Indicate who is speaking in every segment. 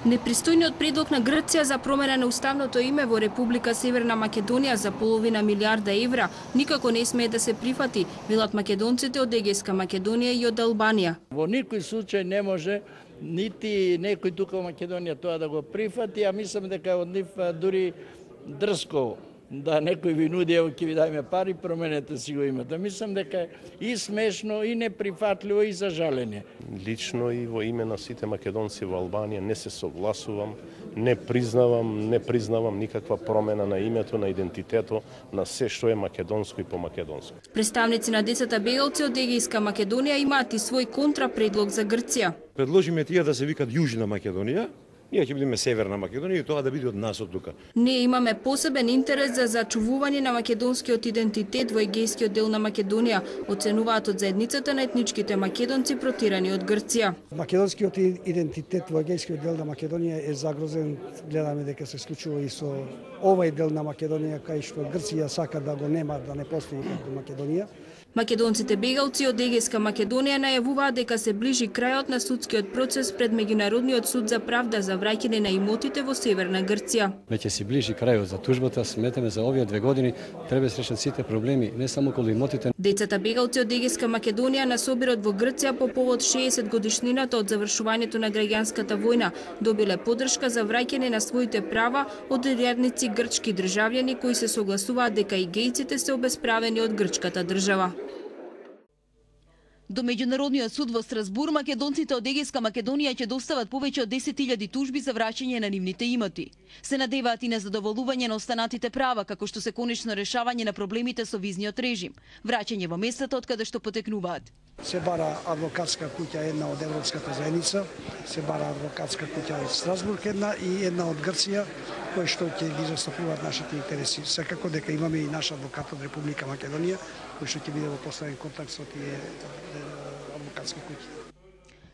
Speaker 1: Непристојниот предлог на Грција за промена на уставното име во Република Северна Македонија за половина милиарда евра никако не смее да се прифати, велат македонците од Егејска Македонија и од Албанија.
Speaker 2: Во никој случај не може нити некој тука во Македонија тоа да го прифати, а мислам дека од нив дури дрско да некој ви нуди, ево ќе ви дајме пари, променете си го името. Мислам дека и смешно, и неприфатливо, и за жалење.
Speaker 3: Лично и во име на сите македонци во Албанија не се согласувам, не признавам никаква промена на името, на идентитето, на се што е македонско и по македонско.
Speaker 1: Представници на децата бегалци од Егејска Македонија имаат и свој контрапредлог за Грција.
Speaker 4: Предложиме тие да се викат Јужна Македонија. Ние ќе бидеме Северна Македонија и тоа да биде од нас од тука.
Speaker 1: Ние имаме посебен интерес за зачувување на македонскиот идентитет во егејскиот дел на Македонија, оценуваат од заедницата на етничките македонци протирани од Грција.
Speaker 5: Македонскиот идентитет во егејскиот дел на Македонија е загрозен. Гледаме дека се случува и со овој дел на Македонија, кај што Грција сака да го нема, да не постои како Македонија.
Speaker 1: Македонците бегалци од Егејска Македонија најавуваат дека се ближи крајот на судскиот процес пред Меѓународниот суд за правда за враќање на имотите во Северна Грција.
Speaker 6: Веќе се ближи крајот за тужбата, сметаме за овие 2 години треба се решат сите проблеми, не само околу имотите.
Speaker 1: Децата бегалци од Егејска Македонија на собирот во Грција по повод 60 годишнината од завршувањето на граѓанската војна добиле поддршка за враќање на своите права од рядници грчки државјани кои се согласуваат дека егејците се обесправени од грчката држава.
Speaker 7: До Меѓународниот суд во Страсбур, македонците од Егејска Македонија ќе достават повеќе од 10.000 тужби за враќање на нивните имоти. Се надеваат и на задоволување на останатите права, како што се конечно решавање на проблемите со визниот режим, враќање во местата од каде што потекнуваат.
Speaker 5: Се бара адвокатска куќа една од Европската заедница, се бара адвокатска куќа од Страсбург и една од Грција, кои што ќе ги застапуваат нашите интереси. Секако дека имаме и наш адвокат од Република Македонија, кој што ќе биде во постојан контакт со тие адвокатски куќи.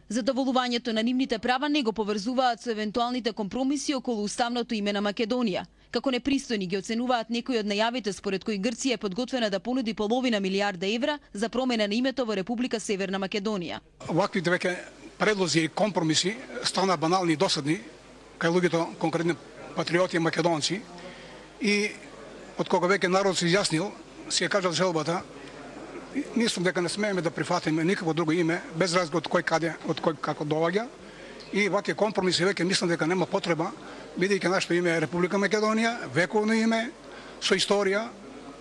Speaker 7: Задоволувањето на нивните права не го поврзуваат со евентуалните компромиси околу уставното име на Македонија. Како непристојни ги оценуваат некои од најавите според кои Грција е подготвена да понуди половина милиарда евра за промена на името во Република Северна Македонија.
Speaker 8: Ваквите веќе предлози и компромиси стана банални и досадни кај луѓето, конкретни патриоти и македонци, и од кога веќе народ се изјаснил, си ја кажал желбата, мислам дека не смееме да прифатиме никакво друго име, без разлика од кој каде, од кој како доаѓа, и вакви компромиси веќе мислам дека нема потреба, бидејќи нашето име е Република Македонија, вековно име, со историја,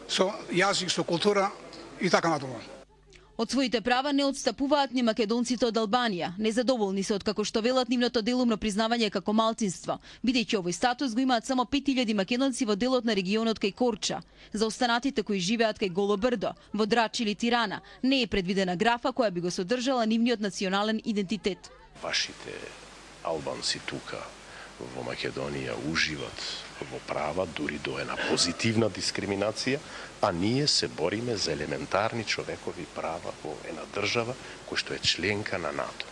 Speaker 8: со јазик, со култура и така натаму.
Speaker 7: Од своите права не отстапуваат ни македонците од Албанија. Незадоволни се од како што велат нивното делумно признавање како малцинство, бидејќи овој статус го имаат само 5000 македонци во делот на регионот кај Корча. За останатите кои живеат кај Голо брдо, во Драч или Тирана, не е предвидена графа која би го содржала нивниот национален идентитет.
Speaker 3: Вашите албанци тука во Македонија уживат во права, дури до една позитивна дискриминација, а ние се бориме за елементарни човекови права во една држава која што е членка на НАТО.